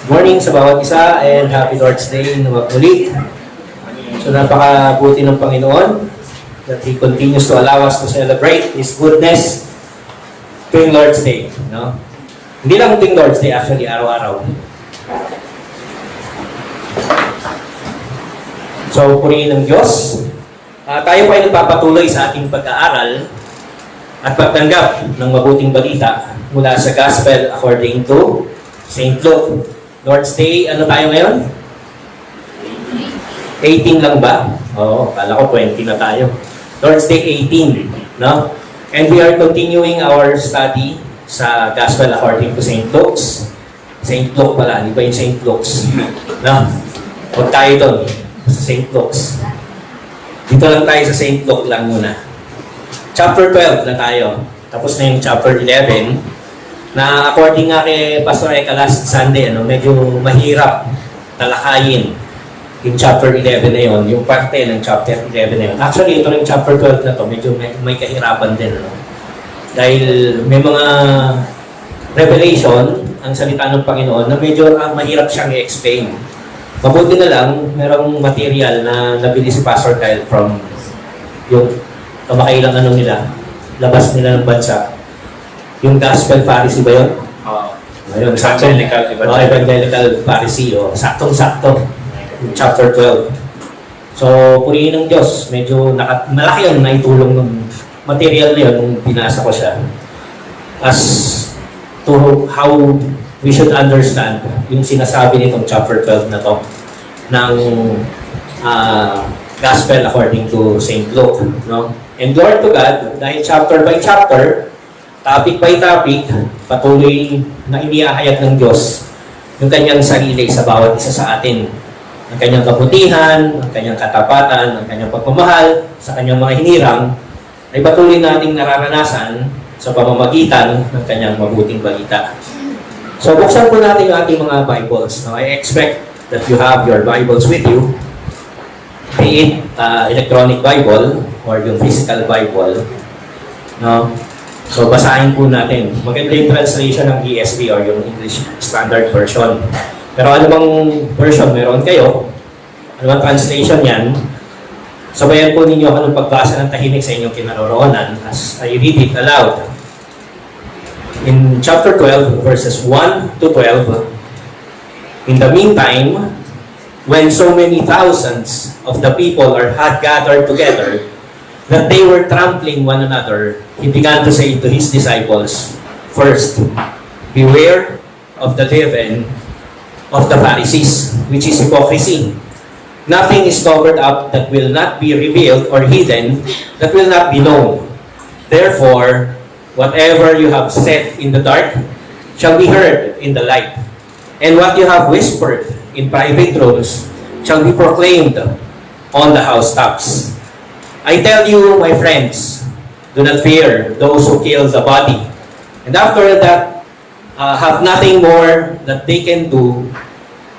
Morning sa bawat isa and Happy Lord's Day na muli. So napakabuti ng Panginoon that He continues to allow us to celebrate His goodness tuwing Lord's Day. No? Hindi lang tuwing Lord's Day, actually araw-araw. So purihin ng Diyos. Tayo po ay nagpapatuloy sa ating pag-aaral at pagtanggap ng mabuting balita mula sa Gospel according to St. Luke. Lord's Day, ano tayo ngayon? 18 lang ba? Oo, kala ko 20 na tayo. Lord's Day 18, no? And we are continuing our study sa Gospel according to St. Luke's. St. Luke pala, hindi ba yung St. Luke's? No? Huwag tayo doon, sa St. Luke's. Dito lang tayo sa St. Luke lang muna. Chapter 12 na tayo. Tapos na yung chapter 11. Na according nga kay Pastor Eka last Sunday, medyo mahirap talakayin yung chapter 11 na yun, yung parte ng chapter 11 na yun. Actually, ito yung chapter 12 na to, medyo may kahirapan din. Dahil may mga revelation ang salita ng Panginoon na medyo mahirap siyang i-explain. Mabuti na lang, merong material na nabili si Pastor Kyle from yung kamakailang nila, labas nila ng bansa. Yung Gospel Pharisee ba yun? Ayun, Evangelical Pharisee. Saktong-sakto. Chapter 12. So, purihin ng Diyos. Medyo malaki yun na itulong ng material na yun nung binasa ko siya. As to how we should understand yung sinasabi nitong chapter 12 na to ng Gospel according to St. Luke. No? And glory to God, dahil chapter by chapter, topic by topic, patuloy na iniahayag ng Diyos yung kanyang sarili sa bawat isa sa atin. Ang kanyang kabutihan, ang kanyang katapatan, ang kanyang pagmamahal sa kanyang mga hinirang ay patuloy nating nararanasan sa pamamagitan ng kanyang mabuting balita. So, buksan po natin yung ating mga Bibles. Now, I expect that you have your Bibles with you, be it electronic Bible or yung physical Bible. No? So, basahin po natin. Maganda yung translation ng ESV or yung English Standard Version. Pero ano bang version meron kayo? Ano bang translation yan? Sabayan po ninyo ako ng pagbasa ng tahimik sa inyong kinaroroonan as I read it aloud. In chapter 12, verses 1 to 12, in the meantime, when so many thousands of the people had gathered together, that they were trampling one another, He began to say to His disciples, First, beware of the leaven of the Pharisees, which is hypocrisy. Nothing is covered up that will not be revealed or hidden that will not be known. Therefore, whatever you have said in the dark shall be heard in the light. And what you have whispered in private rooms shall be proclaimed on the housetops. I tell you, my friends, do not fear those who kill the body. And after that, have nothing more that they can do,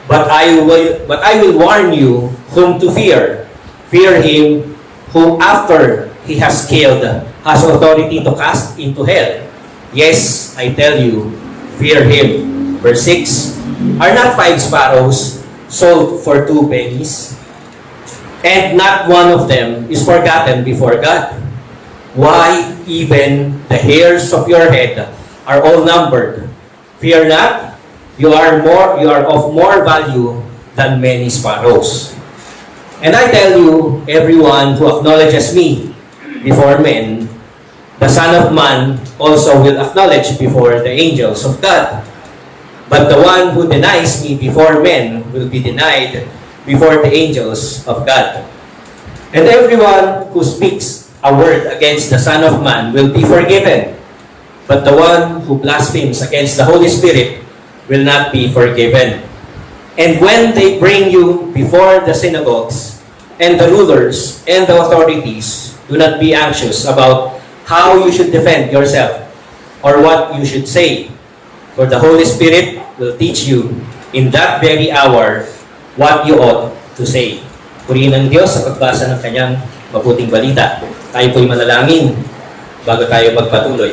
but I will warn you whom to fear. Fear him who after he has killed has authority to cast into hell. Yes, I tell you, fear him. Verse 6, Are not 5 sparrows sold for 2 pennies? And not one of them is forgotten before God. Why, even the hairs of your head are all numbered. Fear not, you are of more value than many sparrows. And I tell you, everyone who acknowledges me before men, the Son of Man also will acknowledge before the angels of God. But the one who denies me before men will be denied before the angels of God. And everyone who speaks a word against the Son of Man will be forgiven. But the one who blasphemes against the Holy Spirit will not be forgiven. And when they bring you before the synagogues and the rulers and the authorities, do not be anxious about how you should defend yourself or what you should say. For the Holy Spirit will teach you in that very hour what you ought to say. Purihin ng Diyos sa pagbasa ng kanyang mabuting balita. Tayo po'y manalangin bago tayo magpatuloy.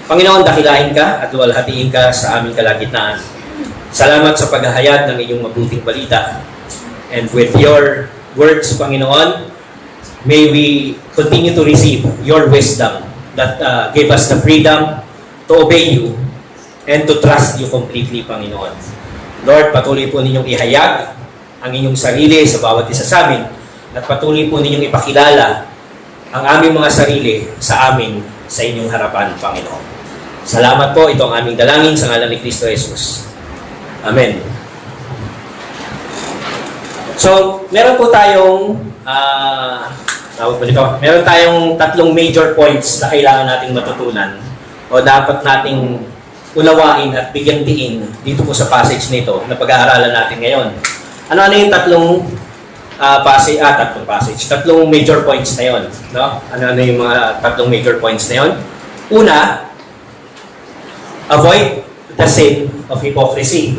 Panginoon, dakilain ka at luwalhatiin ka sa aming kalagitnaan. Salamat sa paghahayag ng inyong mabuting balita. And with your words, Panginoon, may we continue to receive your wisdom that gave us the freedom to obey you and to trust you completely, Panginoon. Lord, patuloy po ninyong ihayag ang inyong sarili sa bawat isa sa amin at patuloy po ninyong ipakilala ang aming mga sarili sa amin sa inyong harapan, Panginoon. Salamat po, ito ang aming dalangin sa ngalan ni Kristo Jesus. Amen. So, meron po tayong meron tayong tatlong major points na kailangan nating matutunan o dapat nating unawain at bigyan diin dito po sa passage nito na pag-aaralan natin ngayon. Ano yung tatlong tatlong major points na yon, no? Ano yung mga tatlong major points na yon? Una, avoid the sin of hypocrisy.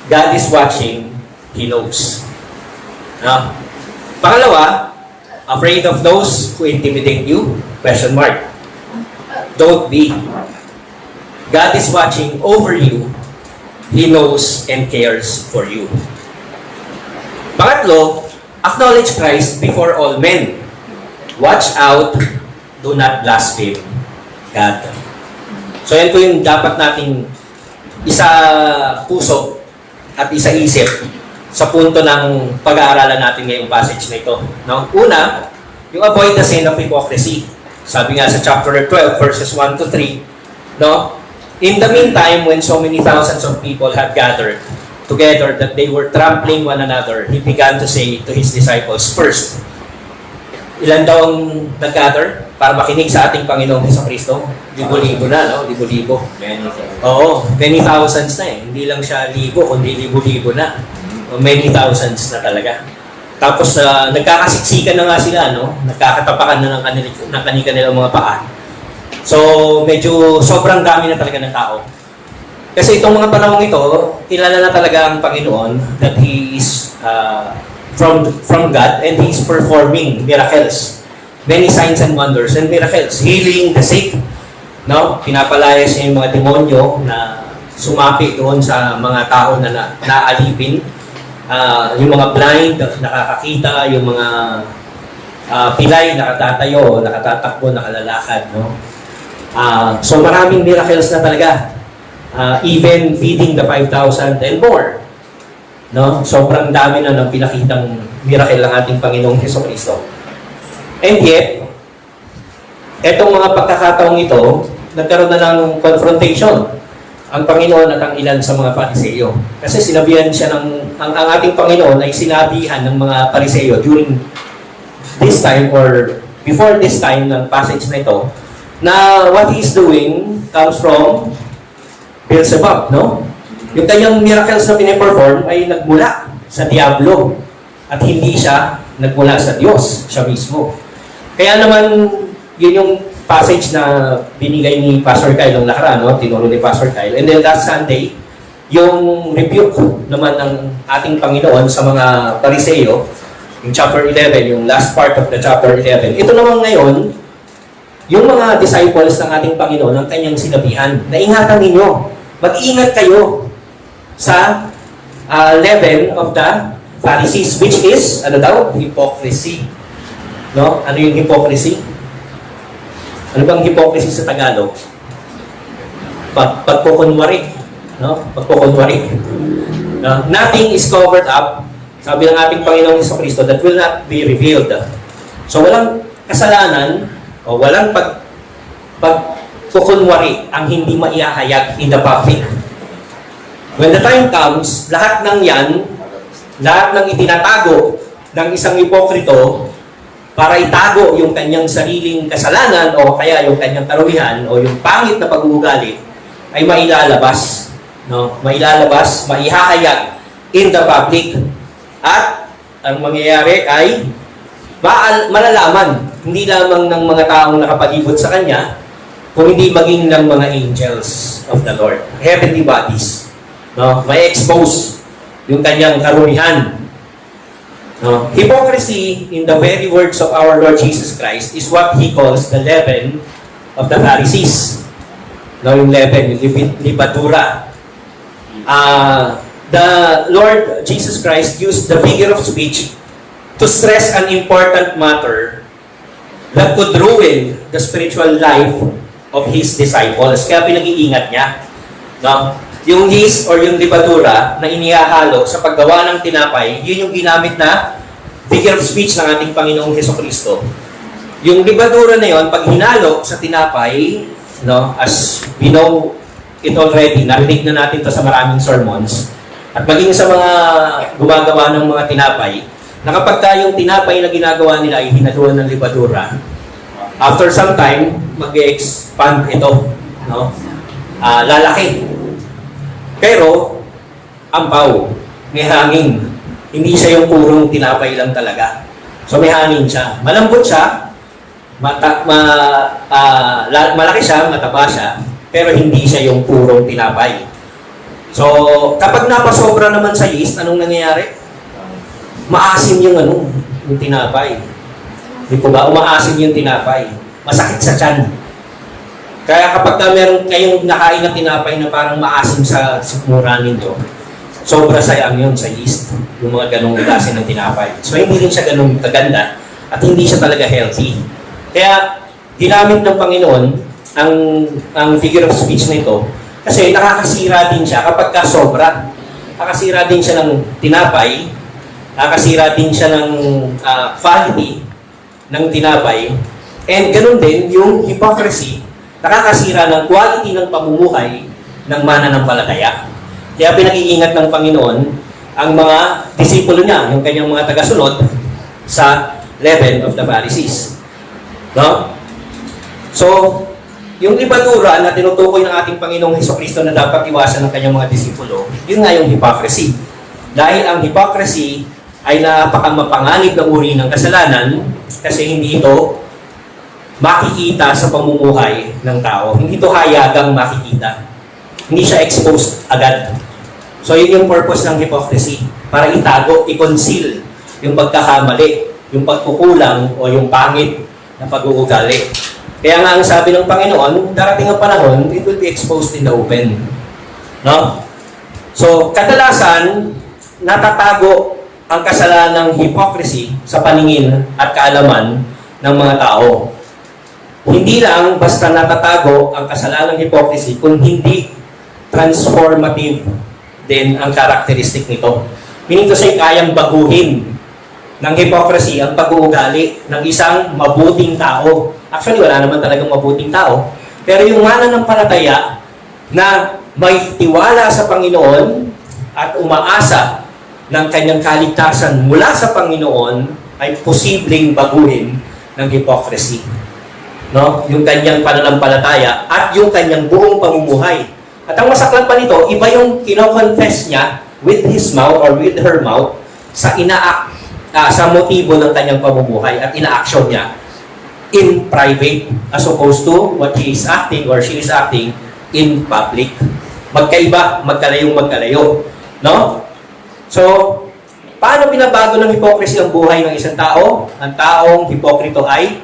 God is watching, He knows. No? Pangalawa, afraid of those who intimidate you? Question mark. Don't be. God is watching over you. He knows and cares for you. Pangatlo, acknowledge Christ before all men. Watch out, do not blaspheme God. So yan po yung dapat nating isa puso at isa isip sa punto ng pag-aaralan natin ngayong passage na ito. No? Una, yung avoid the sin of hypocrisy. Sabi nga sa chapter 12, verses 1 to 3, no? In the meantime, when so many thousands of people had gathered together that they were trampling one another, He began to say to His disciples, first, ilan daw ang nag-gather para makinig sa ating Panginoong Jesucristo? Libo-libo na, no? Libo-libo. Oo, many thousands na eh. Hindi lang siya libo, kundi libo-libo na. Many thousands na talaga. Tapos, nagkakasiksikan na nga sila, no? Nagkakatapakan na ng kanilang mga paa. So, medyo sobrang dami na talaga ng tao. Kasi itong mga panahong ito, kilala na talaga ang Panginoon that He is from God and He's performing miracles. Many signs and wonders and miracles. Healing the sick. No? Pinapalayas niya yung mga demonyo na sumapi doon sa mga tao na naalipin. Yung mga blind, nakakakita. Yung mga pilay, nakatatayo, nakatatakbo, nakalalakad. No? So maraming miracles na talaga. Even feeding the 5,000 and more. No? Sobrang dami na ng pinakitang miracle ng ating Panginoong Jesucristo. And yet, etong mga pagkakataong ito, nagkaroon na ng confrontation ang Panginoon at ang ilan sa mga Pariseyo. Kasi sinabihan siya ang ating Panginoon ay sinabihan ng mga Pariseyo during this time or before this time ng passage na ito, na what He is doing comes from Beelzebub, no? Yung kanyang miracles na piniperform ay nagmula sa Diablo at hindi siya nagmula sa Diyos, siya mismo. Kaya naman, yun yung passage na binigay ni Pastor Kyle nung nakaraan, no? Tinuro ni Pastor Kyle. And then last Sunday, yung rebuke naman ng ating Panginoon sa mga Pariseyo, yung chapter 11, yung last part of the chapter 11. Ito naman ngayon, yung mga disciples ng ating Panginoon, ang kanyang sinabihan, na ingatan ninyo, mag-ingat kayo sa level of the Pharisees, which is, ano daw? Hypocrisy. No? Ano yung hypocrisy? Ano bang hypocrisy sa Tagalog? Pagkukunwari. No? Pagkukunwari. No? Nothing is covered up, sabi ng ating Panginoong Jesucristo, that will not be revealed. So walang kasalanan o walang pagkukunwari ang hindi maihahayag in the public. When the time comes, lahat ng yan, lahat ng itinatago ng isang hipokrito para itago yung kanyang sariling kasalanan o kaya yung kanyang karumihan o yung pangit na pag-uugali ay mailalabas. No? Mailalabas, maihahayag in the public. At ang mangyayari ay malalaman, hindi lamang ng mga taong nakapalibot sa kanya, kung hindi maging ng mga angels of the Lord, heavenly bodies. No? May expose yung kanyang karumihan. No? Hypocrisy, in the very words of our Lord Jesus Christ, is what He calls the leaven of the Pharisees. No, yung leaven, yung libadura. the Lord Jesus Christ used the figure of speech to stress an important matter that could ruin the spiritual life of His disciples. Kaya pinag-iingat niya. No? Yung yeast or yung libadura na inihahalo sa paggawa ng tinapay, yun yung ginamit na figure of speech ng ating Panginoong Hesukristo. Yung libadura na yun, pag hinalo sa tinapay, no, as we know it already, narinig na natin to sa maraming sermons, at maging sa mga gumagawa ng mga tinapay, na kapag yung tinapay na ginagawa nila ay hinaluan ng libadura, after some time, mag-expand ito. No? Lalaki. Pero, ampaw, may hangin. Hindi siya yung purong tinapay lang talaga. So may hangin siya. Malambot siya, malaki siya, mataba siya, pero hindi siya yung purong tinapay. So, kapag napasobra naman sa yeast, anong nangyayari? Maasim yung yung tinapay. Di po ba? Umaasim yung tinapay. Masakit sa tiyan. Kaya kapag meron kayong nakain na tinapay na parang maasim sa sikmura ninyo, sobra sayang yun sa yeast. Yung mga ganong klase ng tinapay. So, hindi rin siya ganong kaganda at hindi siya talaga healthy. Kaya, ginamit ng Panginoon ang figure of speech na ito kasi nakakasira din siya kapag sobra. Nakakasira din siya ng tinapay, nakakasira din siya ng quality ng tinapay, and ganun din yung hypocrisy, nakakasira ng quality ng pamumuhay ng mananampalataya. Kaya pinag-iingat ng Panginoon ang mga disipulo niya, yung kanyang mga tagasunod sa level of the Pharisees. No? So, yung libadura na tinutukoy ng ating Panginoong Hesukristo na dapat iwasan ng kanyang mga disipulo, yun nga yung hypocrisy. Dahil ang hypocrisy ay napakamapanganib na uri ng kasalanan kasi hindi ito makikita sa pamumuhay ng tao. Hindi ito hayagang makikita. Hindi siya exposed agad. So, yun yung purpose ng hypocrisy. Para itago, i-conceal yung pagkakamali, yung pagkukulang o yung pangit na pag-uugali. Kaya nga ang sabi ng Panginoon, darating ang panahon, it will be exposed in the open. No? So, kadalasan, natatago ang kasalanan ng hypocrisy sa paningin at kaalaman ng mga tao. Hindi lang basta natatago ang kasalanan ng hypocrisy, kung hindi transformative din ang karakteristik nito. Meaning to say, kayang baguhin ng hypocrisy ang pag-uugali ng isang mabuting tao. Actually, wala naman talagang mabuting tao. Pero yung mananampalataya na may tiwala sa Panginoon at umaasa ng kanyang kaligtasan mula sa Panginoon ay posibleng baguhin ng hypocrisy. No? Yung kanyang pananampalataya at yung kanyang buong pamumuhay. At ang masaklat pa nito, iba yung kino-confess niya with his mouth or with her mouth sa sa motibo ng kanyang pamumuhay at ina-action niya in private as opposed to what he is acting or she is acting in public. Magkaiba, magkalayo. No? So, paano binabago ng hypocrisy ang buhay ng isang tao? Ang taong hipokrito ay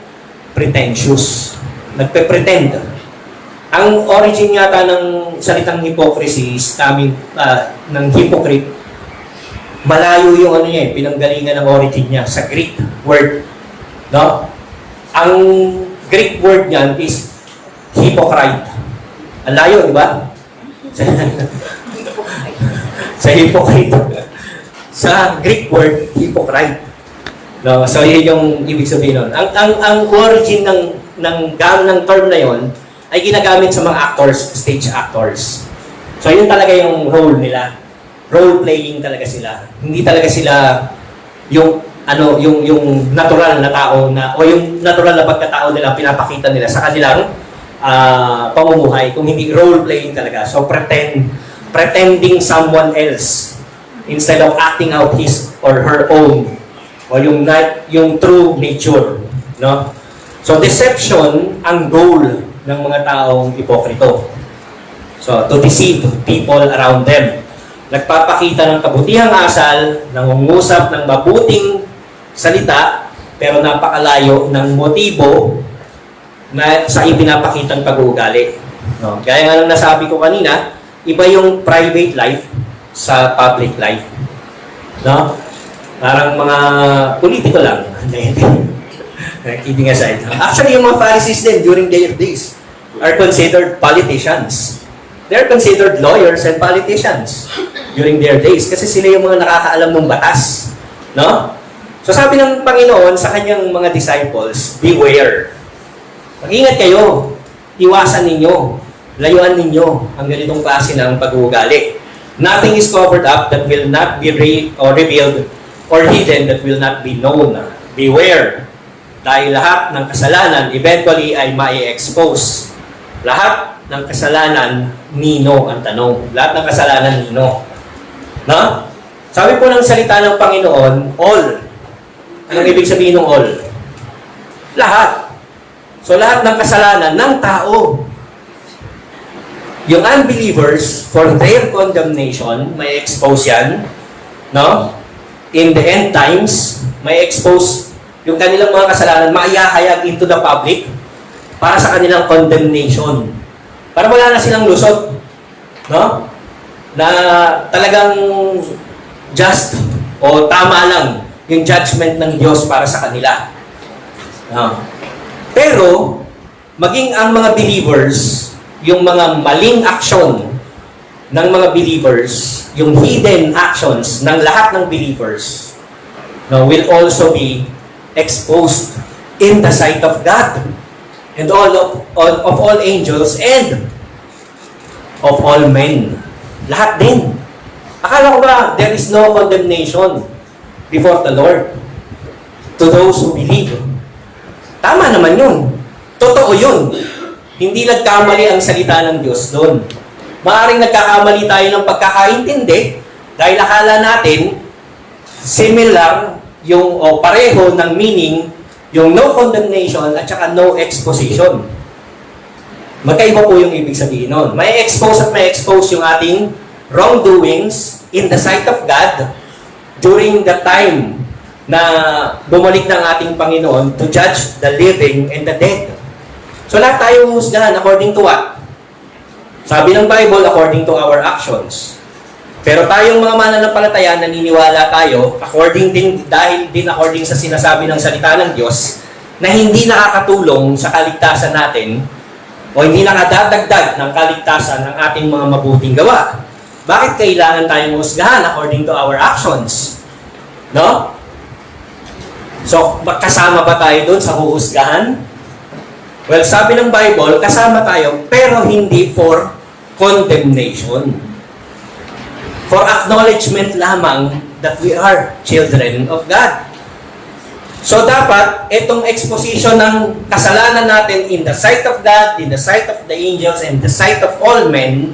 pretentious. Nagpe-pretend. Ang origin yata ng salitang hypocrisy is ng hypocrite. Malayo yung pinanggalingan ng origin niya sa Greek word. No? Ang Greek word niyan is hypocrite. Ang layo, di ba? Sa hypocrite. Sa Greek word, hypocrite. No? So, yun yung ibig sabihin nun. Ang origin ng term na yon ay ginagamit sa mga actors, stage actors. So, yun talaga yung role nila. Role-playing talaga sila. Hindi talaga sila yung natural na tao o yung natural na pagkatao nila pinapakita nila sa kanilang pamumuhay. Kung hindi role-playing talaga. So, pretending someone else instead of acting out his or her own o yung true nature. No? So, deception ang goal ng mga taong hipokrito. So, to deceive people around them. Nagpapakita ng kabutihang asal, nangungusap ng mabuting salita, pero napakalayo ng motibo na sa ipinapakitang pag-uugali. No? Kaya nga nang nasabi ko kanina, iba yung private life sa public life. No? Parang mga politiko lang. Kidding aside. Actually, yung mga Pharisees din during their days are considered politicians. They're considered lawyers and politicians during their days kasi sila yung mga nakakaalam ng batas. No? So sabi ng Panginoon sa kanyang mga disciples, beware. Mag-ingat kayo. Iwasan ninyo. Layuan ninyo ang ganitong klase ng pag-uugali. Nothing is covered up that will not be revealed or hidden that will not be known. Beware. Dahil lahat ng kasalanan eventually ay mai-expose. Lahat ng kasalanan, nino ang tanong. Lahat ng kasalanan, nino. No? Sabi po ng salita ng Panginoon, all. Anong ibig sabihin ng all? Lahat. So lahat ng kasalanan ng tao. Yung unbelievers, for their condemnation, may expose yan. No? In the end times, may expose yung kanilang mga kasalanan, maiyahayag into the public para sa kanilang condemnation. Para wala na silang lusot. No? Na talagang just o tama lang yung judgment ng Diyos para sa kanila. No? Pero, maging ang mga believers, yung mga maling aksyon ng mga believers, yung hidden actions ng lahat ng believers, no, will also be exposed in the sight of God and of all angels and of all men. Lahat din. Akala ko ba there is no condemnation before the Lord to those who believe? Tama naman yun. Totoo yun. Hindi nagkamali ang salita ng Diyos doon. Maaring nagkakamali tayo ng pagkakaintindi dahil akala natin similar yung o pareho ng meaning yung no condemnation at saka no exposition. Magkaiba po yung ibig sabihin nun. May expose at may expose yung ating wrongdoings in the sight of God during the time na bumalik ng ating Panginoon to judge the living and the dead. So lahat tayo husgahan according to what? Sabi ng Bible, according to our actions. Pero tayong mga mananampalataya, naniniwala tayo, dahil according sa sinasabi ng salita ng Diyos, na hindi nakakatulong sa kaligtasan natin o hindi nakadadagdag ng kaligtasan ng ating mga mabuting gawa. Bakit kailangan tayong husgahan according to our actions? No? So, kasama ba tayo doon sa huhusgahan? Well, sabi ng Bible, kasama tayo, pero hindi for condemnation. For acknowledgement lamang that we are children of God. So dapat, itong exposition ng kasalanan natin in the sight of God, in the sight of the angels, and the sight of all men,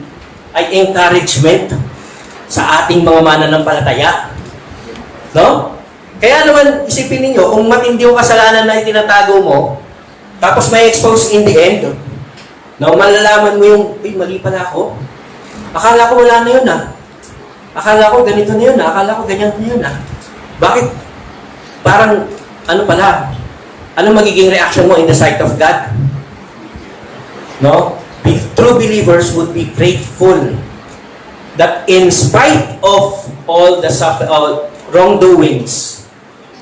ay encouragement sa ating mga mananampalataya. No? Kaya naman, isipin ninyo, kung matindi yung kasalanan na itinatago mo, tapos may expose in the end, no, malalaman mo yung, mali pala ako. Akala ko wala na yun Akala ko ganito na yun Akala ko ganyan na yun Bakit? Parang, ano pala? Ano magiging reaction mo in the sight of God? No? True believers would be grateful that in spite of all the wrongdoings,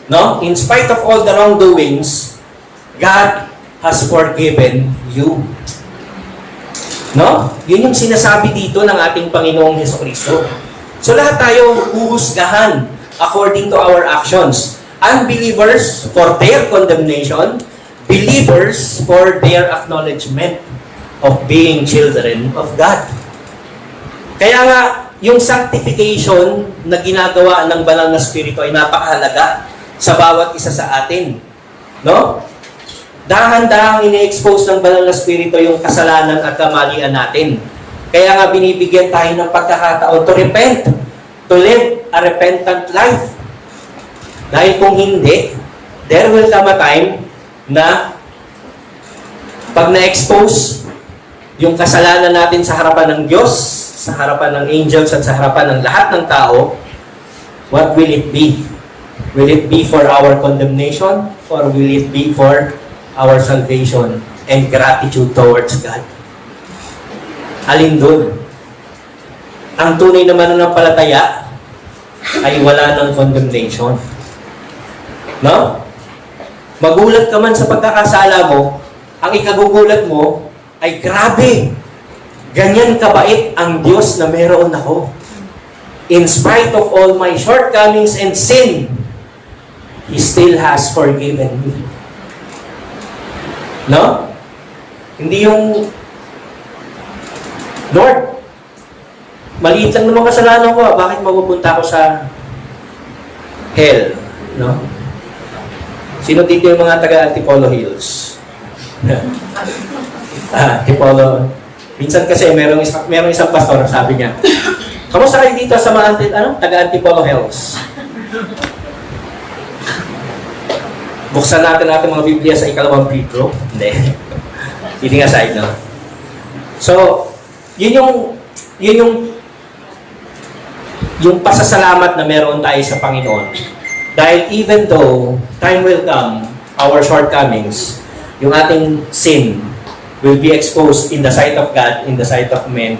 no? In spite of all the wrongdoings, God has forgiven you. No? Yun yung sinasabi dito ng ating Panginoong Hesukristo. So lahat tayo huhusgahan according to our actions. Unbelievers for their condemnation, believers for their acknowledgement of being children of God. Kaya nga, yung sanctification na ginagawa ng banal na spirito ay napakahalaga sa bawat isa sa atin. No? Dahan-dahang ini-expose ng banal na spirito yung kasalanan at kamalian natin. Kaya nga binibigyan tayo ng pagkakataon to repent, to live a repentant life. Dahil kung hindi, there will come a time na pag na-expose yung kasalanan natin sa harapan ng Diyos, sa harapan ng angels at sa harapan ng lahat ng tao, what will it be? Will it be for our condemnation or will it be for our salvation and gratitude towards God? Alin doon? ang tunay na mananampalataya ay wala ng condemnation. No? Magulat ka man sa pagkakasala mo, ang ikagugulat mo ay grabe. Ganyan kabait ang Diyos na meron ako. In spite of all my shortcomings and sin, He still has forgiven me. No? Hindi yung, Lord, maliit lang naman kasalanan ko, bakit mapupunta ako sa hell? No? Sino dito yung mga taga-Antipolo Hills? Antipolo. Minsan kasi merong isang pastor, sabi niya, kamusta kayo dito sa mga taga-Antipolo Hills? Buksan natin mga Biblia sa ikalawang Pedro. Hindi. Kidding aside, no? So, yun yung pasasalamat na meron tayo sa Panginoon. Dahil even though time will come, our shortcomings, yung ating sin will be exposed in the sight of God, in the sight of men,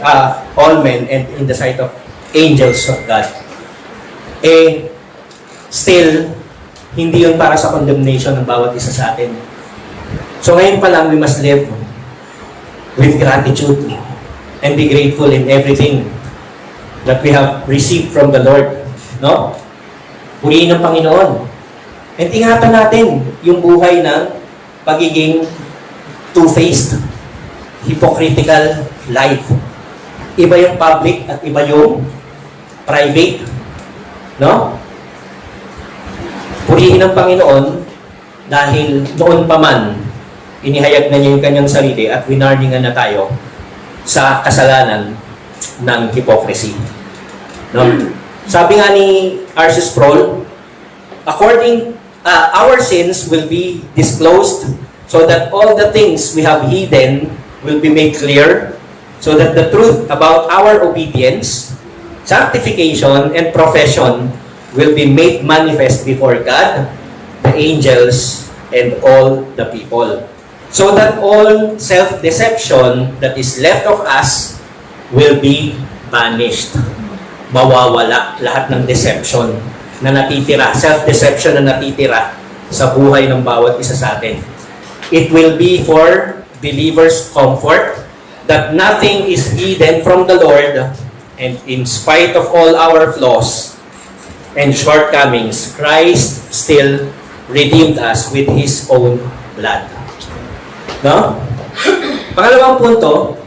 all men, and in the sight of angels of God. Still, hindi yun para sa condemnation ng bawat isa sa atin. So ngayon pa lang, we must live with gratitude and be grateful in everything that we have received from the Lord. No? Purihin ng Panginoon. And ingatan natin yung buhay ng pagiging two-faced, hypocritical life. Iba yung public at iba yung private. No? Purihin ng Panginoon dahil noon pa man, inihayag na niya yung kanyang sarili at winarningan na tayo sa kasalanan ng hypocrisy. No? Sabi nga ni R.C. Sproul, our sins will be disclosed so that all the things we have hidden will be made clear, so that the truth about our obedience, sanctification, and profession will be made manifest before God, the angels, and all the people. So that all self-deception that is left of us will be banished. Mawawala lahat ng deception na natitira, self-deception na natitira sa buhay ng bawat isa sa atin. It will be for believers' comfort that nothing is hidden from the Lord, and in spite of all our flaws and shortcomings, Christ still redeemed us with His own blood. No? Pangalawang punto,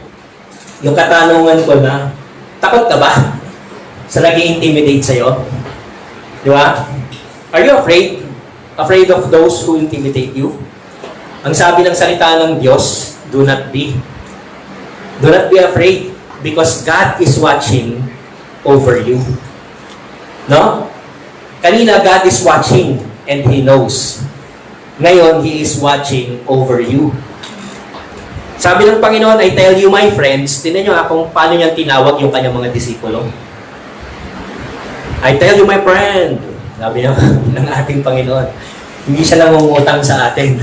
yung katanungan ko na, takot ka ba sa nag-i-intimidate sa'yo? Di ba? Are you afraid? Afraid of those who intimidate you? Ang sabi ng salita ng Diyos, do not be. Do not be afraid because God is watching over you. No? Kanina, God is watching and He knows. Ngayon, He is watching over you. Sabi ng Panginoon, I tell you my friends, tinan nyo kung paano niya tinawag yung kanyang mga disipulo. I tell you my friend, sabi ng ating Panginoon. Hindi siya nangungutang sa atin.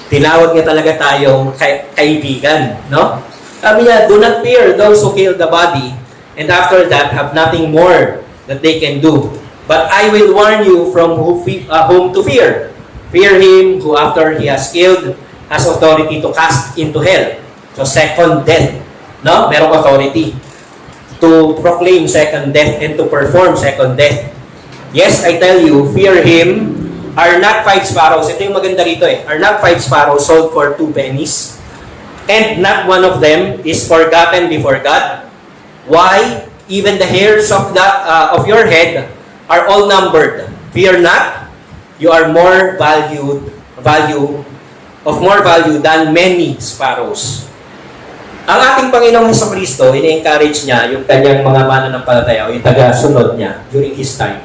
Tinawag niya talaga tayong kaibigan. No? Sabi niya, do not fear those who kill the body, and after that have nothing more that they can do. But I will warn you from whom to fear. Fear him who after he has killed has authority to cast into hell. So second death. No? Merong authority to proclaim second death and to perform second death. Yes, I tell you, fear him. Are not 5 sparrows, ito yung maganda rito are not 5 sparrows sold for 2 pennies? And not one of them is forgotten before God. Why? Even the hairs of your head are all numbered. Fear not, you are more of more value than many sparrows. Ang ating Panginoong Hesukristo, ini-encourage niya yung kanyang mga mananampalataya o yung taga-sunod niya during His time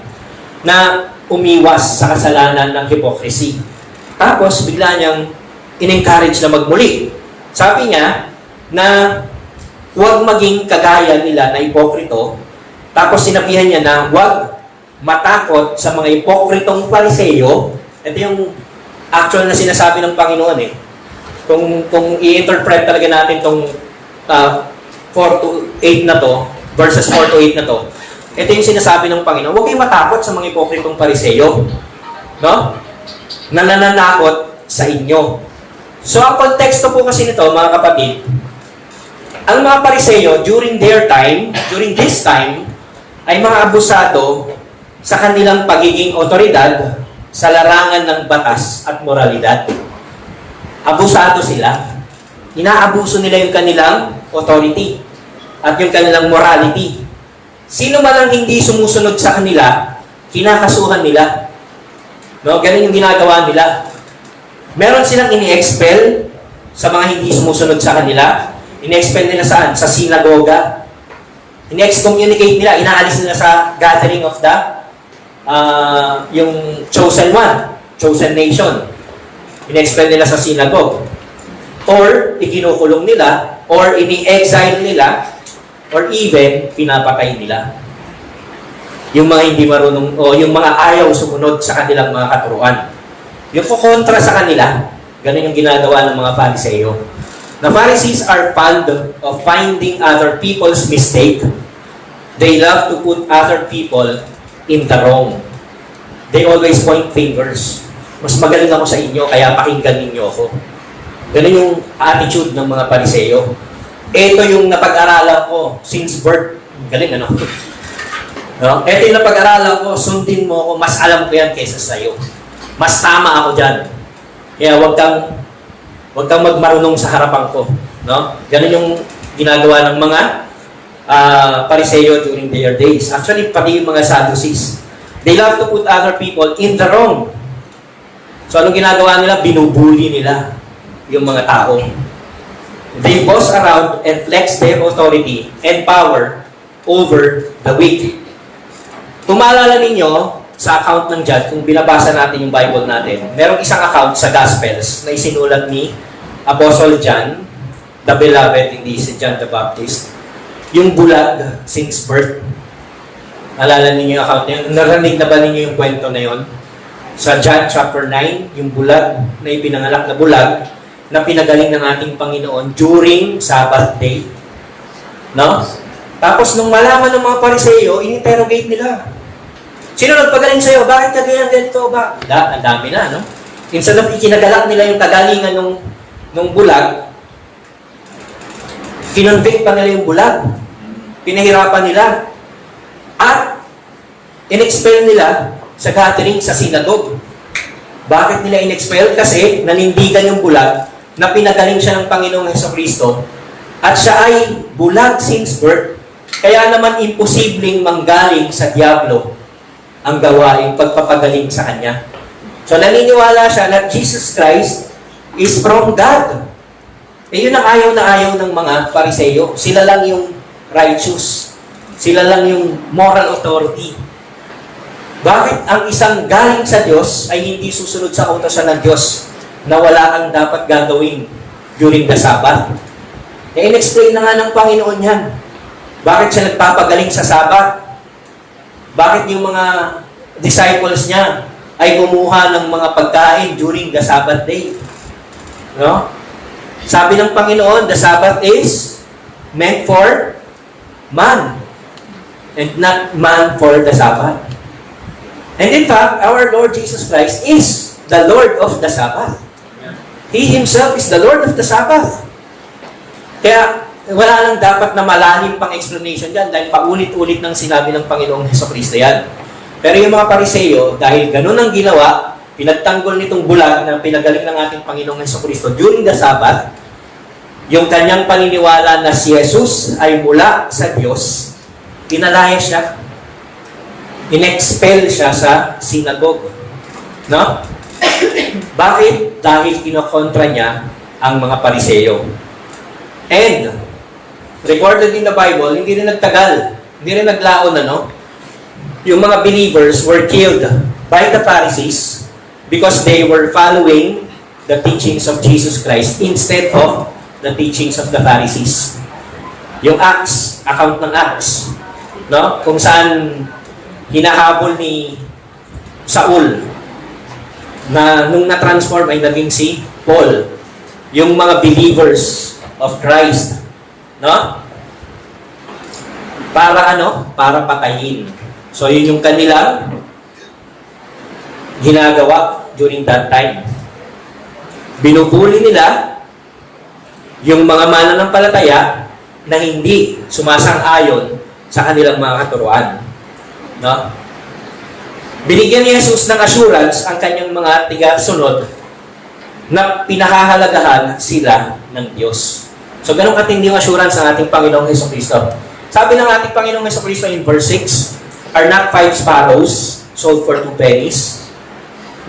na umiwas sa kasalanan ng hypocrisy. Tapos, bigla niyang in-encourage na magmuli. Sabi niya na huwag maging kagaya nila na hipokrito. Tapos sinabihan niya na huwag matakot sa mga hipokritong Pariseo. Ito yung actual na sinasabi ng Panginoon Kung i-interpret talaga natin itong 4 to 8 na to, verses 4 to 8 na to, ito yung sinasabi ng Panginoon, huwag kayong matakot sa mga hipokritong Pariseyo. No? Na nananakot sa inyo. So, ang konteksto po kasi nito, mga kapatid, ang mga Pariseyo, during this time, ay mga abusado sa kanilang pagiging otoridad sa larangan ng batas at moralidad. Abusado sila. Inaabuso nila yung kanilang authority at yung kanilang morality. Sino man ang hindi sumusunod sa kanila, kinakasuhan nila. No? Ganun yung ginagawa nila. Meron silang ini-expel sa mga hindi sumusunod sa kanila. Ini-expel nila saan? Sa sinagoga. Ini-excommunicate nila, inaalis nila sa gathering of the yung chosen one, chosen nation. In-expel nila sa synagogue. Or ikinukulong nila, or ini-exile nila, or even pinapatay nila. Yung mga hindi marunong, o yung mga ayaw sumunod sa kanilang mga katuruan. Yung kukontra sa kanila, ganun yung ginagawa ng mga Phariseo. The Pharisees are fond of finding other people's mistake. They love to put other people in the wrong. They always point fingers. Mas magaling ako sa inyo, kaya pakinggan ninyo ako. Ganun yung attitude ng mga Pariseo. Ito yung napag-aralan ko since birth. Galing, ano? No? Ito yung napag-aralan ko, sundin mo ako, mas alam ko yan kaysa sa'yo. Mas tama ako dyan. Kaya huwag kang magmarunong sa harapan ko. No? Ganun yung ginagawa ng mga Pariseo during their days. Actually, pati yung mga Sadducees. They love to put other people in the wrong. So, anong ginagawa nila? Binubuli nila yung mga tao. They boss around and flex their authority and power over the weak. Kung maalala ninyo, sa account ng John, kung binabasa natin yung Bible natin, merong isang account sa Gospels na isinulat ni Apostle John, the beloved, hindi si John the Baptist, yung bulag since birth. Alala ninyo yung account na yun? Narinig na ba ninyo yung kwento na yun? Sa John chapter 9, yung bulag na ipinanganak na bulag na pinagaling ng ating Panginoon during Sabbath day. No? Tapos nung malaman ng mga Pariseo, in-interrogate nila. Sino nagpagaling sa'yo? Bakit ka ganito ba? Ang dami na, no? Instead of ikinagalak nila yung kagalingan ng bulag, kinonvict pa nila yung bulag. Pinahirapan nila. At in-expel nila sa gathering sa synagogue. Bakit nila in-expel? Kasi nanindigan yung bulag na pinagaling siya ng Panginoong Hesukristo at siya ay bulag since birth. Kaya naman imposibleng manggaling sa diablo ang gawaing pagpapagaling sa kanya. So naniniwala siya na Jesus Christ is from God. Yun ang ayaw na ayaw ng mga Pariseo. Sila lang yung righteous. Sila lang yung moral authority. Bakit ang isang galing sa Diyos ay hindi susunod sa kautosan ng Diyos na wala kang dapat gagawin during the Sabbath? In-explain na nga ng Panginoon yan. Bakit siya nagpapagaling sa Sabbath? Bakit yung mga disciples niya ay kumuha ng mga pagkain during the Sabbath day? No? Sabi ng Panginoon, the Sabbath is meant for man and not man for the Sabbath. And in fact, our Lord Jesus Christ is the Lord of the Sabbath. He Himself is the Lord of the Sabbath. Kaya, wala lang dapat na malalim pang explanation dyan dahil paulit-ulit ng sinabi ng Panginoong Hesukristo yan. Pero yung mga Pariseo, dahil ganun ang ginawa, pinagtanggol nitong bulag na pinagaling ng ating Panginoong Hesukristo during the Sabbath, yung kanyang paniniwala na si Jesus ay mula sa Diyos, pinalaya siya. In-expel siya sa synagogue. No? Bakit? Dahil kinokontra niya ang mga Pariseo. And, recorded in the Bible, hindi rin nagtagal, hindi rin naglaon, yung mga believers were killed by the Pharisees because they were following the teachings of Jesus Christ instead of the teachings of the Pharisees. Yung Acts, account ng Acts, no? Kung saan hinahabol ni Saul na nung na-transform ay naging si Paul. Yung mga believers of Christ, no? Para ano? Para patayin. So, yun yung kanilang ginagawa during that time. Binubuli nila yung mga mananampalataya na hindi sumasang-ayon sa kanilang mga katuruan. No? Binigyan ni Jesus ng assurance ang kanyang mga tiga-sunod na pinahahalagahan sila ng Diyos. So, ganun katindi yung assurance ng ating Panginoong Hesukristo. Sabi ng ating Panginoong Hesukristo in verse 6, "Are not 5 sparrows sold for 2 pennies?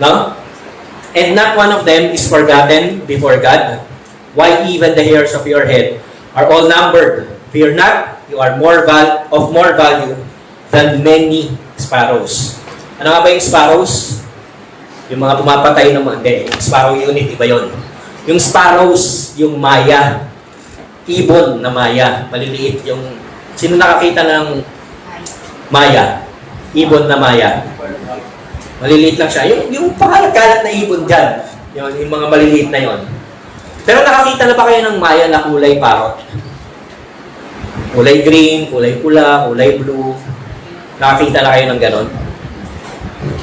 No? And not one of them is forgotten before God. Why even the hairs of your head are all numbered? Fear not, you are of more value than many sparrows." Ano nga ba yung sparrows? Yung mga pumapatay ng mga... Hindi, sparrow unit, iba yun. Yung sparrows, yung maya. Ibon na maya. Maliliit yung... Sino nakakita ng maya? Ibon na maya. Maliliit lang siya. Yung pakalat-kalat na ibon dyan. Yung mga maliliit na yon. Pero nakakita na ba kayo ng maya na kulay parot? Kulay green, kulay pula, kulay blue. Nakakita na kayo ng ganon?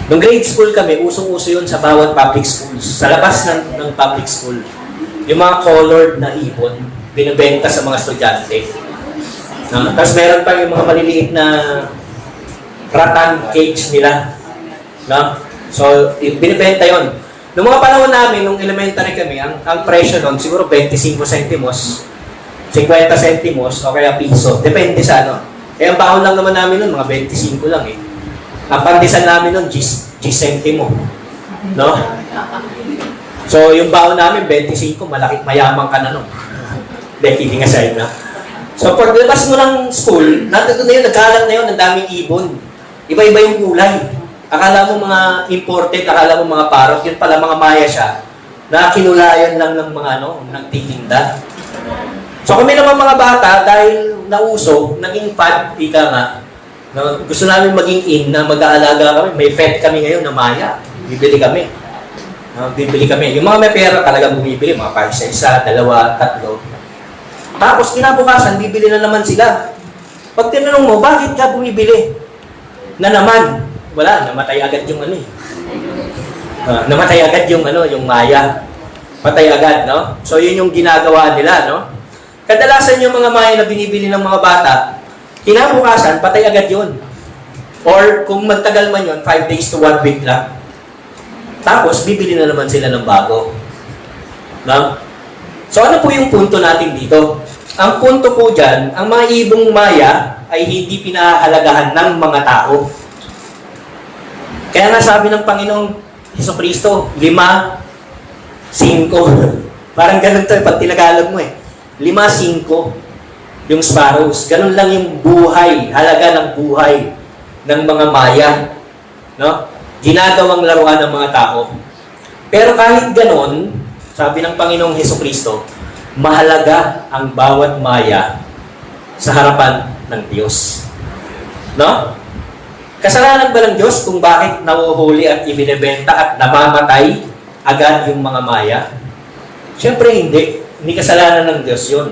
Nung grade school kami, usong-uso yun sa bawat public schools. Sa labas ng public school. Yung mga colored na ibon, binibenta sa mga estudyante. Tapos meron pa yung mga maliliit na rattan cage nila. No? So, binibenta yon. Noong mga panahon namin, nung elementary kami, ang presyo nun, siguro 25 centimos, 50 centimos, o kaya piso. Depende sa ano. Eh, ang baon lang naman namin nun, mga 25 lang eh. Ang pandisan namin nun, 10 centimo. No? So, yung baon namin, 25, malaki, mayaman ka na nun. Hindi, kidding aside na. So, paglabas mo ng school, nandun na yun, nagkalat na yun, ang daming ibon. Iba-iba yung kulay. Akala mo mga imported, akala mo mga parot, yun pala mga maya siya, na kinulayan lang ng mga nagtitinda. So kami naman mga bata, dahil nauso, naging fad, ika nga, na gusto namin maging in, na mag-aalaga kami, may pet kami ngayon na maya, bibili kami. Bibili kami. Yung mga may pera talaga bumibili, mga paisa-isa, 2, 3. Tapos kinabukasan, bibili na naman sila. Pag tinanong mo, bakit ka bumibili? Na naman. Wala, namatay agad yung ano eh. Namatay agad yung ano, yung maya. Patay agad, no? So yun yung ginagawa nila, no? Kadalasan yung mga maya na binibili ng mga bata, kinabukasan, patay agad yun. Or kung magtagal man yun, 5 days to 1 week lang. Tapos, bibili na naman sila ng bago. No? So ano po yung punto natin dito? Ang punto po dyan, ang mga ibong maya ay hindi pinahalagahan ng mga tao. Kaya nga sabi ng Panginoong Hesukristo, 5, 5. Parang ganun to pag tinagalog mo eh. 5, 5. Yung sparrows. Ganun lang yung buhay, halaga ng buhay ng mga maya. No? Ginagawang laruan ng mga tao. Pero kahit ganun, sabi ng Panginoong Hesukristo, mahalaga ang bawat maya sa harapan ng Diyos. No? Kasalanan ba ng Diyos kung bakit nahuhuli at ibinebenta at namamatay agad yung mga maya? Siyempre hindi. Hindi kasalanan ng Diyos yun.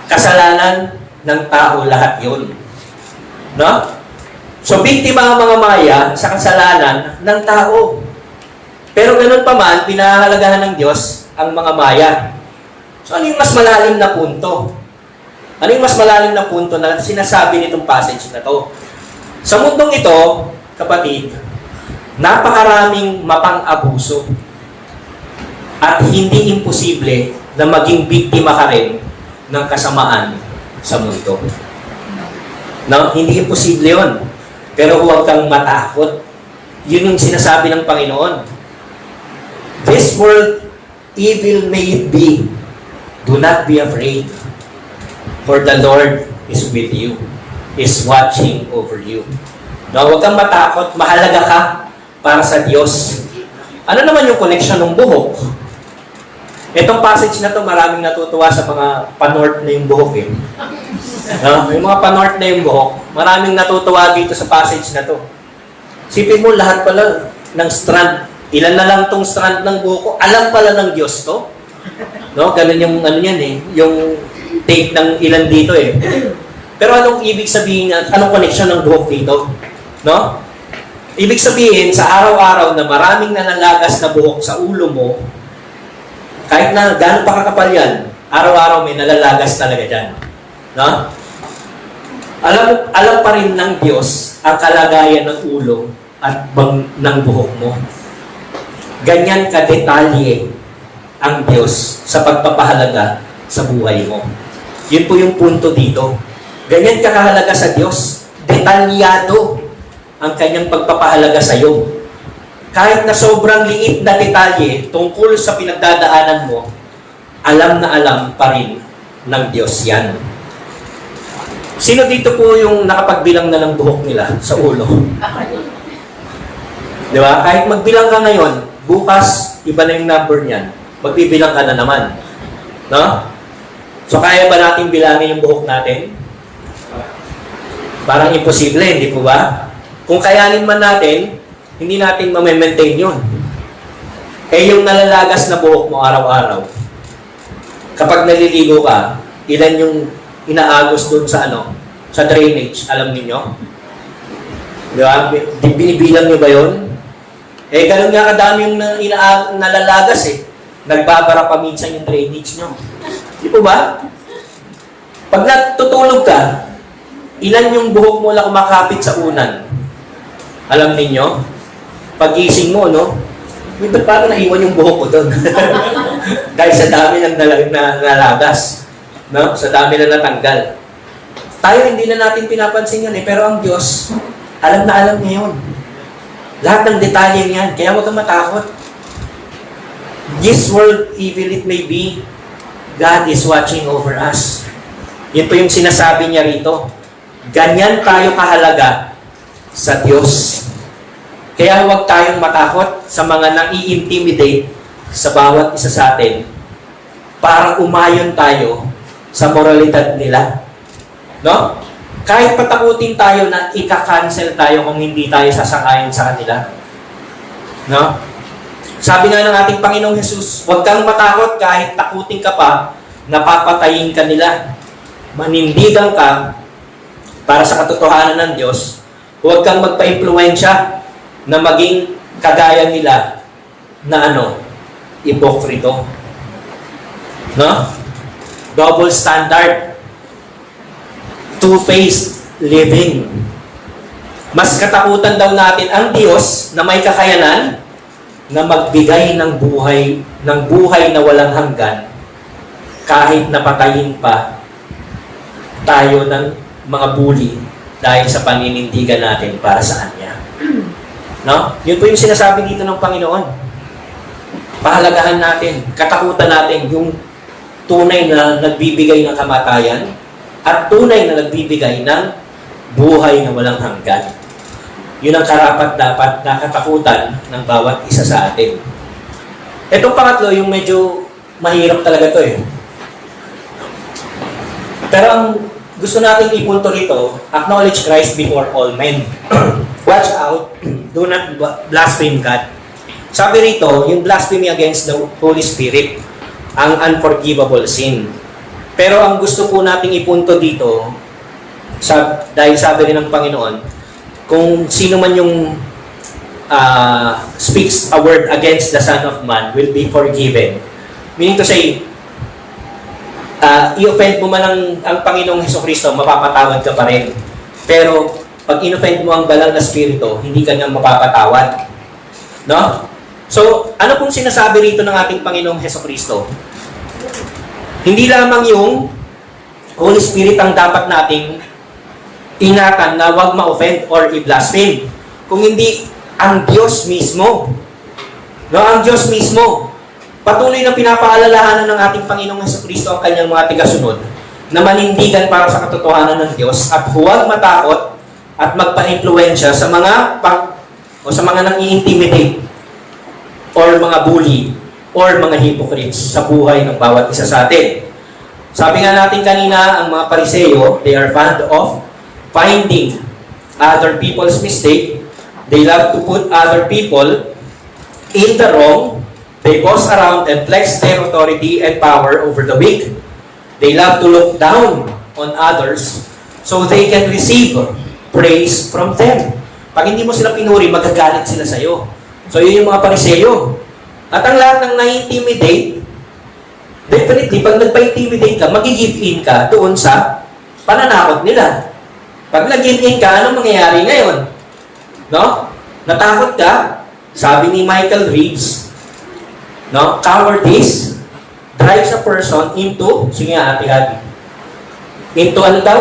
Kasalanan ng tao lahat yun. No? So, biktima ang mga maya sa kasalanan ng tao. Pero ganun pa man, pinahalagahan ng Diyos ang mga maya. So, ano yung mas malalim na punto? Ano yung mas malalim na punto na sinasabi nitong passage na to? Sa mundong ito, kapatid, napakaraming mapang-abuso at hindi imposible na maging biktima ka rin ng kasamaan sa mundo. No? Hindi imposible yun. Pero huwag kang matakot. Yun yung sinasabi ng Panginoon. This world, evil may it be. Do not be afraid. For the Lord is with you. Is watching over you. No, huwag kang matakot, mahalaga ka para sa Diyos. Ano naman yung connection ng buhok? Itong passage na to, maraming natutuwa sa mga panorth na yung buhok eh. No, yung mga panorth na yung buhok, maraming natutuwa dito sa passage na to. Sipin mo, lahat pala ng strand, ilan na lang tong strand ng buhok ko, alam pala ng Diyos to. No, ganun yung ano yan eh, yung take ng ilan dito eh. Pero anong ibig sabihin at anong connection ng buhok dito? No? Ibig sabihin, sa araw-araw na maraming nalalagas na buhok sa ulo mo, kahit na gano'n pa kakapal yan, araw-araw may nalalagas talaga dyan. No? Alam pa rin ng Diyos ang kalagayan ng ulo at ng buhok mo. Ganyan kadetalye ang Diyos sa pagpapahalaga sa buhay mo. Yun po yung punto dito. Ganyan kakahalaga sa Diyos. Detalyado ang kanyang pagpapahalaga sa iyo. Kahit na sobrang liit na detalye tungkol sa pinagdadaanan mo, alam na alam pa rin ng Diyos yan. Sino dito po yung nakapagbilang na ng buhok nila sa ulo? Di ba? Kahit magbilang ka ngayon, bukas, iba na yung number niyan. Magbibilang ka na naman. No? So, kaya ba natin bilangin yung buhok natin? Parang imposible, hindi po ba? Kung kayanin man natin, hindi natin ma-maintain yun. Eh, yung nalalagas na buhok mo araw-araw, kapag naliligo ka, ilan yung inaagos doon sa sa drainage, alam niyo? Di ba? Binibilang niyo ba yun? Eh, ganun nga kadami yung nalalagas eh. Nagbabara pa minsan yung drainage niyo. Di po ba? Pag natutulog ka, ilan yung buhok mo lang kumakapit sa unan? Alam niyo? Pag-gising mo, no? Ba't parang naiwan yung buhok ko doon? Dahil sa dami ng nalagas. No? Sa dami na natanggal. Tayo hindi na natin pinapansin yan eh. Pero ang Diyos, alam na alam niya yun. Lahat ng detalye niyan. Kaya huwag kang matakot. This world, evil it may be, God is watching over us. Yun po yung sinasabi niya rito. Ganyan tayo kahalaga sa Diyos. Kaya huwag tayong matakot sa mga nang-i-intimidate sa bawat isa sa atin para umayon tayo sa moralidad nila. No? Kahit patakutin tayo na ika-cancel tayo kung hindi tayo sasangayon sa kanila. No? Sabi nga ng ating Panginoong Jesus, huwag kang matakot kahit takutin ka pa, napapatayin ka nila. Manindigan ka para sa katotohanan ng Diyos. Huwag kang magpa-impluwensya na maging kagaya nila na ipokrito. No? Double standard. Two-faced living. Mas katakutan daw natin ang Diyos na may kakayanan na magbigay ng buhay na walang hanggan kahit napatayin pa tayo ng mga bully dahil sa paninindigan natin para sa Kanya. No? Yun po yung sinasabi dito ng Panginoon. Pahalagahan natin, katakutan natin yung tunay na nagbibigay ng kamatayan at tunay na nagbibigay ng buhay na walang hanggan. Yun ang karapat-dapat na katakutan ng bawat isa sa atin. Itong pangatlo, yung medyo mahirap talaga to eh. Pero ang gusto nating ipunto rito, acknowledge Christ before all men. Watch out, do not blaspheme God. Sabi rito, yung blasphemy against the Holy Spirit, ang unforgivable sin. Pero ang gusto po nating ipunto dito, dahil sabi rin ng Panginoon, kung sino man yung speaks a word against the Son of Man will be forgiven. Meaning to say, i-offend mo man ang Panginoong Hesukristo, mapapatawad ka pa rin. Pero, pag in-offend mo ang banal na spirito, hindi ka niya mapapatawad. No? So, ano pong sinasabi rito ng ating Panginoong Hesukristo? Hindi lamang yung Holy Spirit ang dapat nating ingatan na wag ma-offend or i-blaspheme. Kung hindi, ang Diyos mismo. No? Ang Diyos mismo. Patuloy na pinapaalalahanan ng ating Panginoong Hesukristo ang kanyang mga tigasunod na manindigan para sa katotohanan ng Diyos at huwag matakot at magpa-impluwensya sa mga sa mga nang-i-intimidate or mga bully or mga hypocrites sa buhay ng bawat isa sa atin. Sabi nga natin kanina, ang mga Pariseo, they are fond of finding other people's mistake. They love to put other people in the wrong. They boss around and flex their authority and power over the weak. They love to look down on others so they can receive praise from them. Pag hindi mo sila pinuri, magagalit sila sa'yo. So yun yung mga Pariseyo. At ang lahat ng na-intimidate, definitely, pag nagpa-intimidate ka, mag-give in ka doon sa pananakot nila. Pag nag-give in ka, anong mangyayari ngayon? No? Natakot ka? Sabi ni Michael Reeves, no? Cowardice drives a person into, sige nga, ate-ate, into ano daw?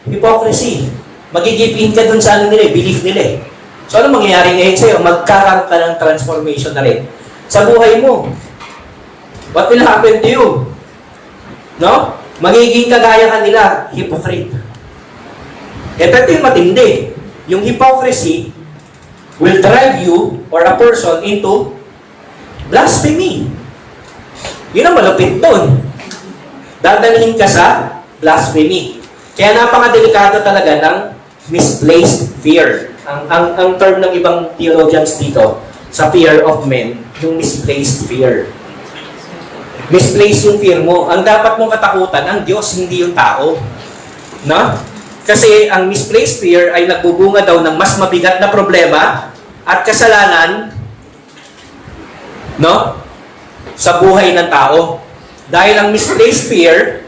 Hypocrisy. Mag-give in ka dun sa ano nila, belief nila. So ano mangyayari ngayon sa'yo? Magkakaroon ka ng transformation na rin sa buhay mo. What will happen to you? No? Magiging kagaya ka nila, hypocrite. Ito yung matindi. Yung hypocrisy will drive you or a person into blasphemy. Yun ang malupit doon. Dadalhin ka sa blasphemy. Kaya napakadelikado talaga ng misplaced fear. Ang term ng ibang theologians dito, sa fear of men, yung misplaced fear. Misplaced yung fear mo. Ang dapat mong katakutan, ang Diyos, hindi yung tao. No? Kasi ang misplaced fear ay nagbubunga daw ng mas mabigat na problema at kasalanan, no? Sa buhay ng tao. Dahil ang misplaced fear,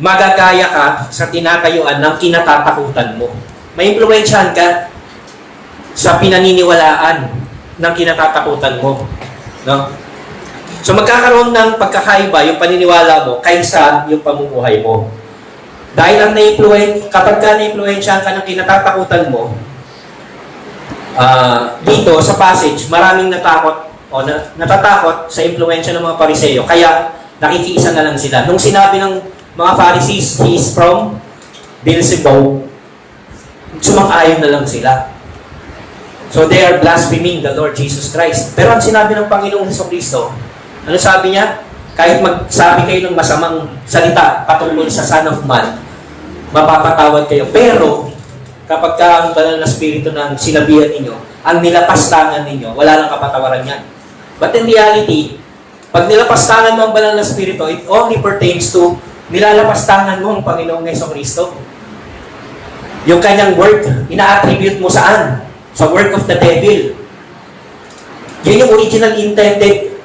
magagaya ka sa tinatayuan ng kinatatakutan mo. May impluwensyahan ka sa pinaniniwalaan ng kinatatakutan mo. No? So magkakaroon ng pagkakaiba yung paniniwala mo kaysa yung pamumuhay mo. Dahil ang kapag ka na-influensyahan ka ng kinatatakutan mo, dito sa passage, maraming natatakot sa impluensya ng mga Pariseyo. Kaya nakikiisa na lang sila. Nung sinabi ng mga Pharisees, he is from Beelzebub, sumang-ayon na lang sila. So they are blaspheming the Lord Jesus Christ. Pero ang sinabi ng Panginoong Jesucristo, ano sabi niya? Kahit magsabi kayo ng masamang salita patungkol sa Son of Man, mapapatawad kayo. Pero, kapag ka ang banal na spirito ng sinabihan ninyo, ang nilapastangan ninyo, wala nang kapatawaran yan. But in reality, pag nilapastangan mo ang banal na spirito, it only pertains to nilalapastangan mo ang Panginoong Jesucristo. Yung kanyang work, ina-attribute mo saan? Sa work of the devil. Yun yung original intended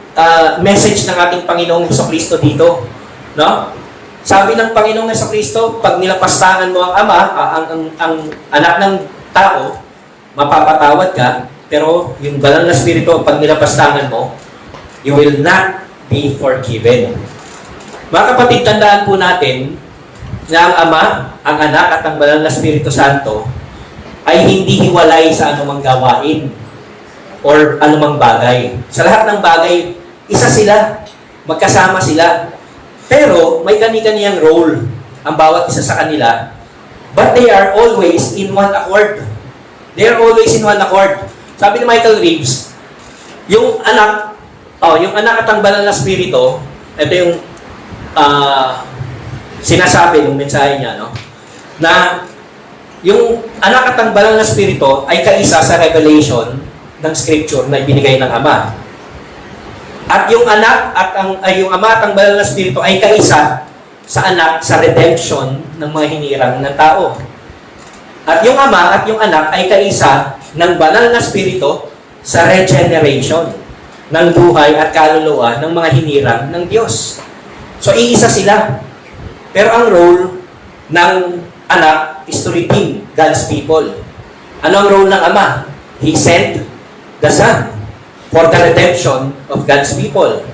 message ng ating Panginoong Jesucristo dito. No? Sabi ng Panginoong Jesucristo, pag nilapastangan mo ang Ama, ang anak ng tao, mapapatawad ka, pero yung banal na spirito, pag nilapastangan mo, you will not be forgiven. Mga kapatid, tandaan po natin na ang Ama, ang Anak at ang banal na Spirito Santo ay hindi hiwalay sa anumang gawain or anumang bagay. Sa lahat ng bagay, isa sila, magkasama sila. Pero may kani-kaniyang role ang bawat isa sa kanila, but they are always in one accord. They are always in one accord. Sabi ni Michael Reeves, yung anak at ang banal na spirito, ito yung sinasabi ng mensahe niya, no? Na yung anak at ang banal na spirito ay kaisa sa revelation ng scripture na ibinigay ng Ama. At yung anak at yung Ama at ang banal na spirito ay kaisa sa anak sa redemption ng mga hinirang ng tao. At yung Ama at yung anak ay kaisa ng banal na spirito sa regeneration ng buhay at kaluluwa ng mga hinirang ng Diyos. So, iisa sila. Pero ang role ng anak is to redeem God's people. Ano ang role ng Ama? He sent the Son for the redemption of God's people.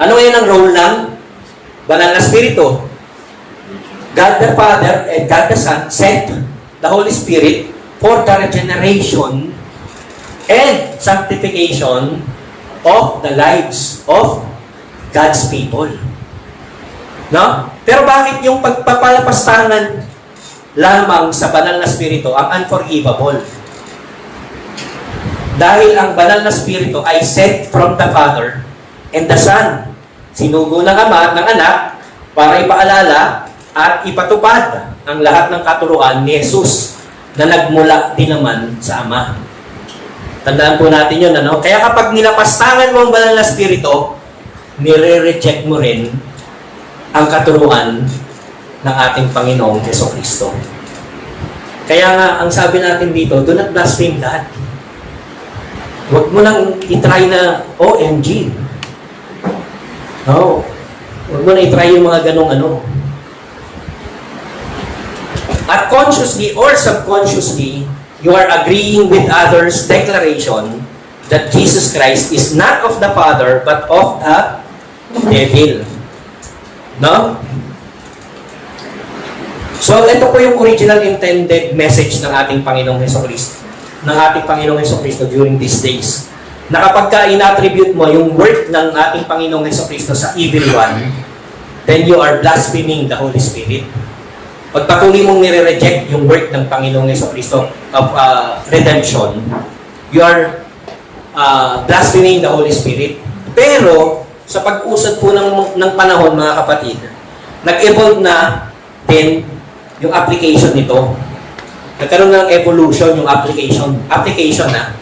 Ano ngayon ang role ng banal na spirito? God the Father and God the Son sent the Holy Spirit for the regeneration and sanctification of the lives of God's people. No? Pero bakit yung pagpapalapastangan lamang sa banal na spirito ang unforgivable? Dahil ang banal na spirito ay sent from the Father and the Son. Sinugo ng Ama, ng Anak, para ipaalala at ipatupad ang lahat ng katuruan ni Jesus na nagmula din naman sa Ama. Tandaan po natin yun, ano? Kaya kapag nilapastangan mo ang banal na spirito, nire-reject mo rin ang katuruan ng ating Panginoong Jesucristo. Kaya nga, ang sabi natin dito, do not blaspheme God. Huwag mo nang itry na, OMG. No. Huwag mo na itry yung mga ganong ano. At consciously or subconsciously, you are agreeing with others' declaration that Jesus Christ is not of the Father, but of the devil. No? So, ito po yung original intended message ng ating Panginoong Hesukristo. Ng ating Panginoong Hesukristo during these days. Na kapag ka in-attribute mo yung work ng ating Panginoong Hesukristo sa evil one, then you are blaspheming the Holy Spirit. Pag patuloy mong nire-reject yung work ng Panginoong Hesukristo of redemption, you are blaspheming the Holy Spirit. Pero, sa pag-usad po ng panahon, mga kapatid, nag-evolve na din yung application nito. Nagkaroon ng evolution yung application. Application na.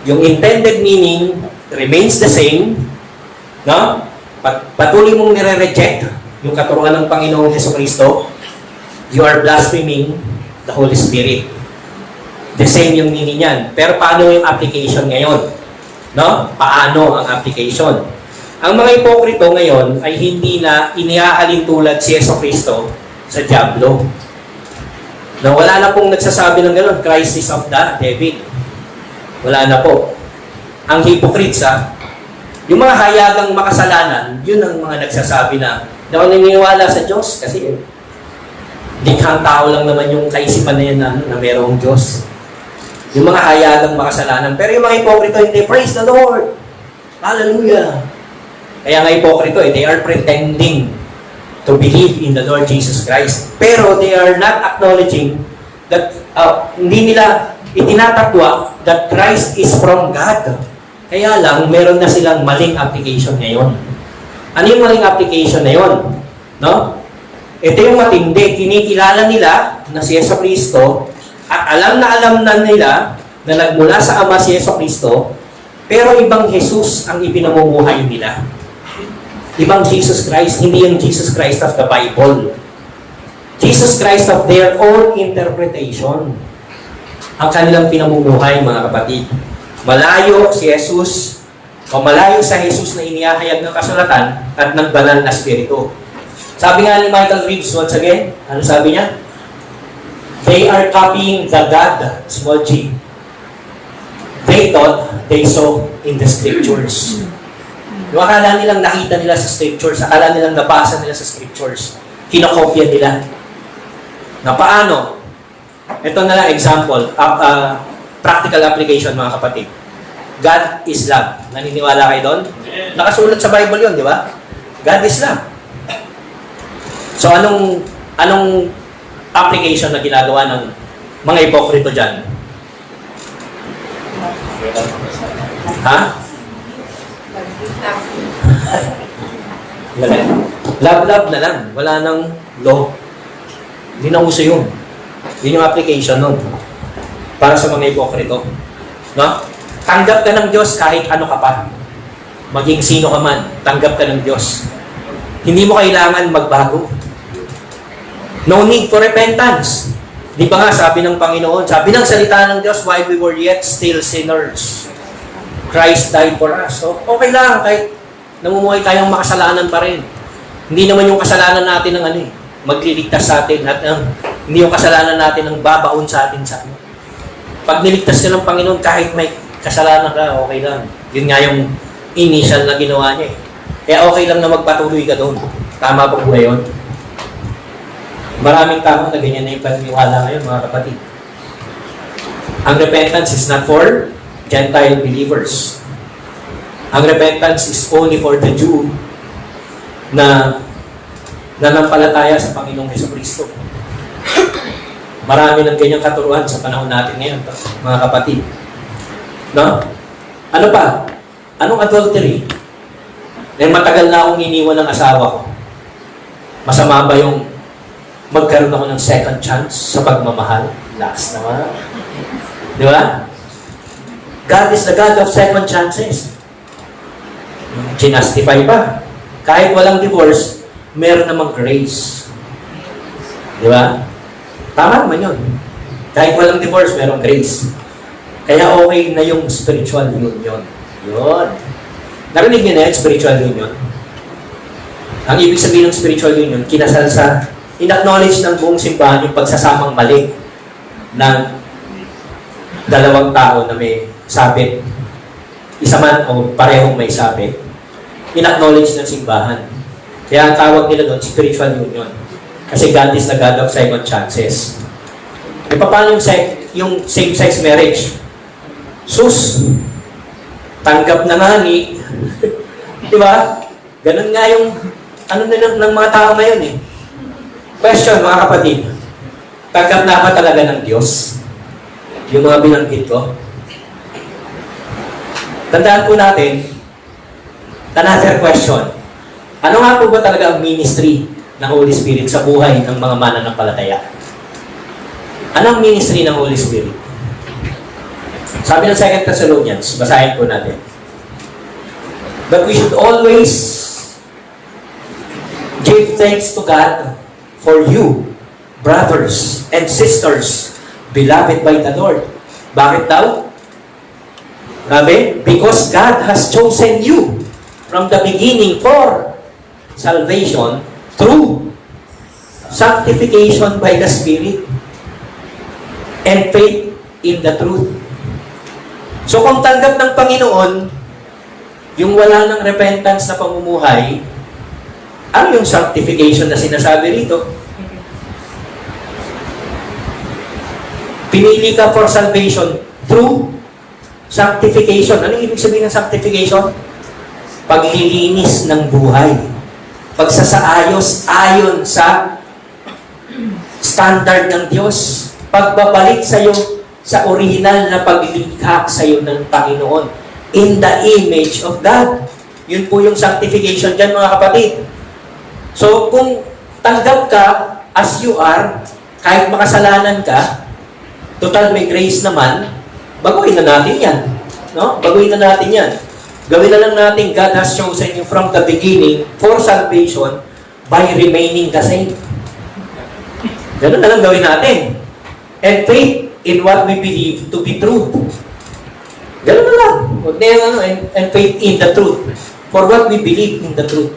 Yung intended meaning remains the same. No? Patuloy mong nire-reject yung katuruan ng Panginoong Hesukristo, you are blaspheming the Holy Spirit. The same yung meaning niyan. Pero paano yung application ngayon? No? Paano ang application? Ang mga hipokrito ngayon ay hindi na inihahalin tulad si Hesukristo sa Diablo. Na wala na pong nagsasabi ng gano'n, Christ is of the devil. Wala na po. Ang hypocrites, yung mga hayagang makasalanan, yun ang mga nagsasabi na ako naniniwala sa Diyos kasi likhang tao lang naman yung kaisipan na yan na mayroong Diyos. Yung mga hayagang makasalanan. Pero yung mga hipokrito, hindi, praise the Lord. Hallelujah. Kaya nga hipokrito, they are pretending to believe in the Lord Jesus Christ. Pero they are not acknowledging that hindi nila itinatatwa that Christ is from God. Kaya lang, meron na silang maling application ngayon. Ano yung maling application na yun? No? Ito yung matindi. Kinikilala nila na si Hesukristo at alam na nila na nagmula sa Ama si Hesukristo, pero ibang Jesus ang ipinamumuhay nila. Ibang Jesus Christ, hindi yung Jesus Christ of the Bible. Jesus Christ of their own interpretation. Ang kanilang pinamumuhay, mga kapatid. Malayo si Jesus, o malayo sa Jesus na inihahayag ng kasulatan at ng banal na spirito. Sabi nga ni Michael Reeves, once again, ano sabi niya? They are copying the God, small g. They thought they saw in the scriptures. Yung akala nilang nakita nila sa scriptures, akala nilang nabasa nila sa scriptures, kinokopya nila. Na paano? Ito na lang example, practical application, mga kapatid. God is love. Naniniwala kayo doon? Nakasulat sa Bible yun, di ba? God is love. So anong application na ginagawa ng mga hipokrito dyan? Ha? Love na lang. Wala nang law. Hindi na uso yun. Yun yung application nun. Para sa mga hipokrito. No? Tanggap ka ng Diyos kahit ano ka pa. Maging sino ka man, tanggap ka ng Diyos. Hindi mo kailangan magbago. No need for repentance. Di ba nga, sabi ng Panginoon, sabi ng salita ng Diyos, while we were yet still sinners, Christ died for us. So, okay lang, kahit namumuhay tayong makasalanan pa rin. Hindi naman yung kasalanan natin ang magliligtas sa atin at hindi yung kasalanan natin ang babaon sa atin sa Pag niligtas ka ng Panginoon, kahit may kasalanan ka, okay lang. Yun nga yung initial na ginawa niya. Kaya okay lang na magpatuloy ka doon. Tama po ba yun? Maraming tao na ganyan na yung paniniwala ngayon, mga kapatid. Ang repentance is not for Gentile believers. Ang repentance is only for the Jew na nanampalataya sa Panginoong Hesukristo. Marami ng ganyang katuruan sa panahon natin ngayon, mga kapatid. No? Ano pa? Anong adultery? Dahil matagal na akong iniwan ng asawa ko. Masama ba yung magkaroon ako ng second chance sa pagmamahal? Relax naman. Di ba? God is the God of second chances. Ginastify pa. Kahit walang divorce, meron namang grace. Di ba? Tama naman yun. Kahit walang divorce, merong grace. Kaya okay na yung spiritual union. Yun. Narinig niyo na yun, spiritual union? Ang ibig sabihin ng spiritual union, kinasal sa, in-acknowledge ng buong simbahan yung pagsasamang mali ng dalawang tao na may sabit. Isa man o parehong may sabit. In-acknowledge ng simbahan. Kaya ang tawag nila doon, spiritual union. Kasi God is the God of second chances. E paano yung same-sex marriage? Sus, tanggap na nga ni, di ba? Ganun nga yung, ano na ng mga tao ngayon eh. Question, mga kapatid, tanggap na ba talaga ng Diyos? Yung mga binanggit ko? Tandaan po natin, another question, ano nga po ba talaga ang ministry ng Holy Spirit sa buhay ng mga mananampalataya? Anong ministry ng Holy Spirit? Sabi ng 2 Thessalonians, basahin po natin. But we should always give thanks to God for you, brothers and sisters, beloved by the Lord. Bakit daw? Sabi, because God has chosen you from the beginning for salvation through sanctification by the Spirit and faith in the truth. So kung tanggap ng Panginoon, yung wala ng repentance na pamumuhay, ano yung sanctification na sinasabi rito? Pinili ka for salvation through sanctification. Ano ibig sabihin ng sanctification? Paglilinis ng buhay. Pagsasaayos ayon sa standard ng Diyos. Pagbabalik sa iyo sa original na paglikha sa iyo ng Panginoon in the image of God. Yun po yung sanctification dyan, mga kapatid. So, kung tanggap ka as you are, kahit makasalanan ka, total may grace naman, baguhin na natin yan. No? Baguhin na natin yan. Gawin na lang natin, God has chosen you from the beginning for salvation by remaining the same. Ganun na lang gawin natin. And faith in what we believe to be true. Ganun na lang. And faith in the truth. For what we believe in the truth.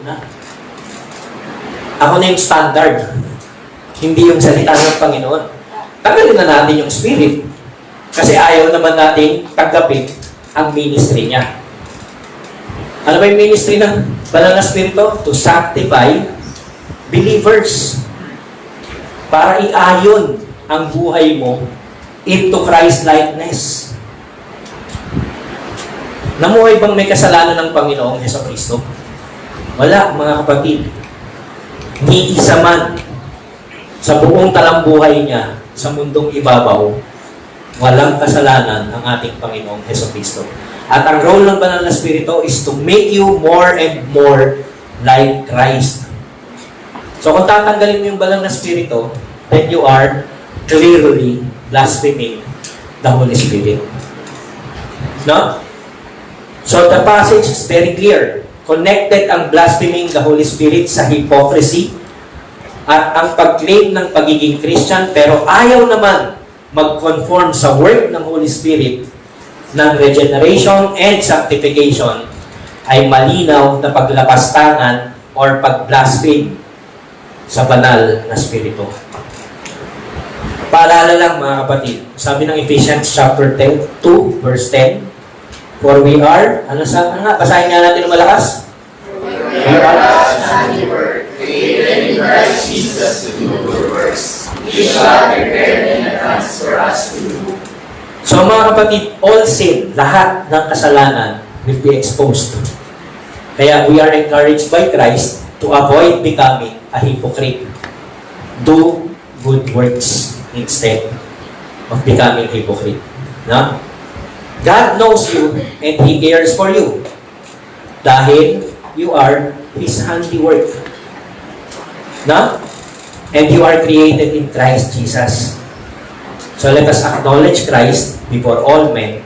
Ako na yung standard. Hindi yung salita ng Panginoon. Tanggalin na natin yung spirit. Kasi ayaw naman natin tanggapin ang ministry niya. Ano ba yung ministry ng Banal na Espiritu? To sanctify believers. Para iayon ang buhay mo into Christ-likeness. Namuhay bang may kasalanan ng Panginoong Jesucristo? Wala, mga kapatid. Ni isa man sa buong talambuhay niya sa mundong ibabaw, walang kasalanan ang ating Panginoong Jesucristo. At ang role ng Banal na Espiritu is to make you more and more like Christ. So kung tatanggalin mo yung Banal na Espiritu, then you are clearly blaspheming the Holy Spirit. No? So the passage is very clear. Connected ang blaspheming the Holy Spirit sa hypocrisy at ang pag-claim ng pagiging Christian pero ayaw naman mag-conform sa work ng Holy Spirit ng regeneration and sanctification ay malinaw na paglapastangan or pag-blaspheme sa banal na Espiritu. Paalala lang, mga kapatid, sabi ng Ephesians chapter 2 verse 10, for we are, basahin nga natin ng malakas. We are God's handiwork, created in Christ Jesus to do good works, which God prepared in advance for us to do. So mga kapatid, all sin, lahat ng kasalanan will be exposed. Kaya we are encouraged by Christ to avoid becoming a hypocrite. Do good works instead of becoming hypocrite. No? God knows you and He cares for you. Dahil you are His handiwork. No? And you are created in Christ Jesus. So let us acknowledge Christ before all men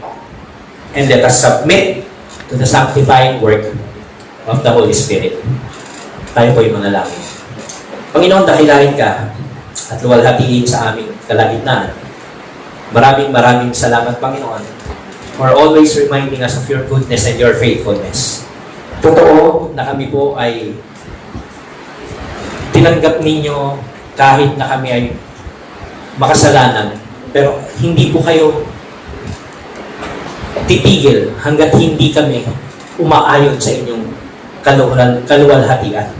and let us submit to the sanctifying work of the Holy Spirit. Tayo po'y manalangin. Panginoon, dakilain ka at luwalhatiin sa aming kalagitnaan Maraming salamat, Panginoon, for always reminding us of your goodness and your faithfulness. Totoo na kami po ay tinanggap ninyo kahit na kami ay makasalanan. Pero hindi po kayo titigil hanggat hindi kami umaayon sa inyong kaluwalhatian.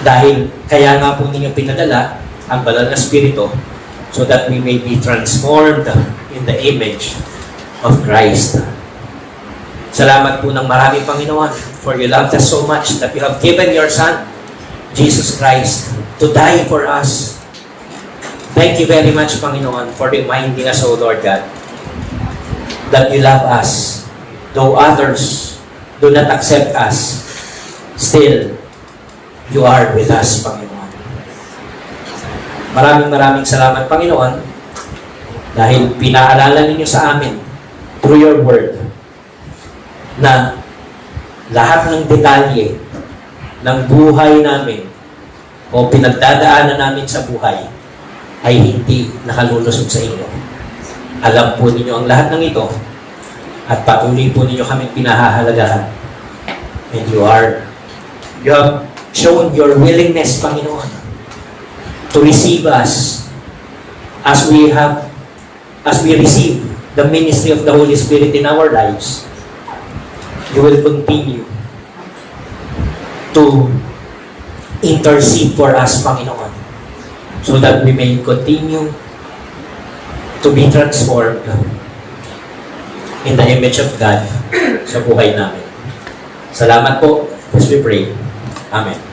Dahil kaya nga po ninyo pinadala ang banal na Espiritu so that we may be transformed in the image of Christ. Salamat po ng marami, Panginoon, for you loved us so much that you have given your Son, Jesus Christ, to die for us. Thank you very much, Panginoon, for reminding us, O Lord God, that you love us, though others do not accept us, still, you are with us, Panginoon. Maraming salamat, Panginoon, dahil pinaalala ninyo sa amin through your word na lahat ng detalye ng buhay namin o pinagdadaanan namin sa buhay ay hindi nakalulusog sa inyo. Alam po ninyo ang lahat ng ito at patuloy po ninyo kami pinahahalagahan. And you have shown your willingness, Panginoon, to receive us as we receive the ministry of the Holy Spirit in our lives. You will continue to intercede for us, Panginoon, so that we may continue to be transformed in the image of God sa buhay namin. Salamat po, as we pray. Amen.